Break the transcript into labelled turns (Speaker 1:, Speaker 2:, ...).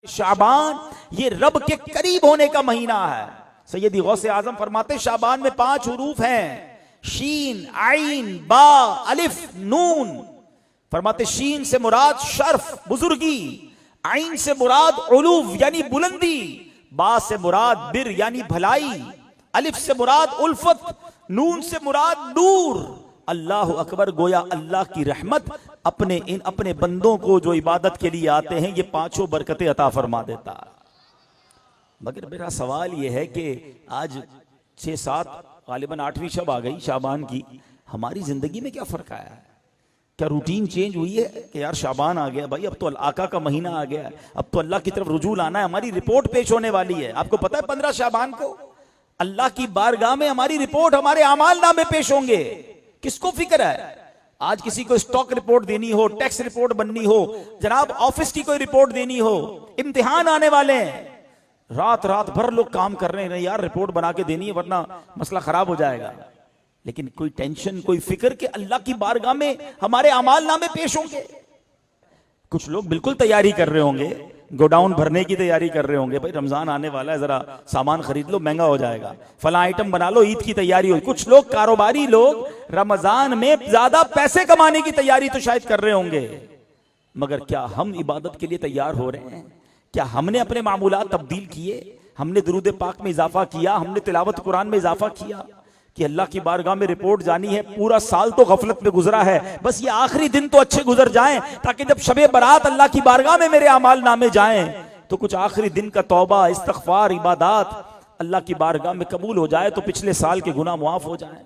Speaker 1: शाबान ये रब के करीब होने का महीना है। सैयदी गौसे आजम फरमाते शाबान में 5 हुरूफ हैं, शीन, आइन, बा, अलिफ, नून। फरमाते शीन से मुराद शर्फ बुजुर्गी, आइन से मुराद उलूव यानी बुलंदी, बा से मुराद बिर यानी भलाई, अलिफ से मुराद उल्फत, नून से मुराद नूर। अल्लाह अकबर, गोया अल्लाह की रहमत अपने बंदों को जो इबादत के लिए आते हैं ये 5 बरकतें अता फरमा देता है। मगर मेरा सवाल ये है कि आज 6-7 गालिबन 8वीं शब आ गई शाबान की, हमारी जिंदगी में क्या फर्क आया है? क्या रूटीन चेंज हुई है कि यार शाबान आ गया भाई, अब तो आका का महीना आ गया है, अब तो अल्लाह की तरफ रुजू लाना है, हमारी रिपोर्ट पेश होने वाली है। आपको पता है 15 शाबान को अल्लाह की बारगाह में हमारी रिपोर्ट, हमारे आमाल नामे पेश होंगे। किसको फिक्र है? आज किसी को स्टॉक रिपोर्ट देनी हो, टैक्स रिपोर्ट बननी हो, जनाब ऑफिस की कोई रिपोर्ट देनी हो, इम्तिहान आने वाले हैं, रात रात भर लोग काम कर रहे हैं यार रिपोर्ट बना के देनी है वरना मसला खराब हो जाएगा। लेकिन कोई टेंशन, कोई फिक्र कि अल्लाह की बारगाह में हमारे अमाल नामे पेश होंगे। कुछ लोग बिल्कुल तैयारी कर रहे होंगे, गोडाउन भरने की तैयारी कर रहे होंगे, भाई रमजान आने वाला है, जरा सामान खरीद लो, महंगा हो जाएगा, फला आइटम बना लो, ईद की तैयारी हो। कुछ लोग कारोबारी लोग रमजान में ज्यादा पैसे कमाने की तैयारी तो शायद कर रहे होंगे, मगर क्या हम इबादत के लिए तैयार हो रहे हैं? क्या हमने अपने मामूलात तब्दील किए? हमने दुरूद पाक में इजाफा किया? हमने तिलावत कुरान में इजाफा किया कि अल्लाह की बारगाह में रिपोर्ट जानी है? पूरा साल तो गफलत में गुजरा है, बस ये आखिरी दिन तो अच्छे गुजर जाएं ताकि जब शबे बारात अल्लाह की बारगाह में मेरे अमाल नामे जाएं तो कुछ आखिरी दिन का तौबा, इस्तगफार, इबादत अल्लाह की बारगाह में कबूल हो जाए, तो पिछले साल के गुनाह मुआफ हो जाएं।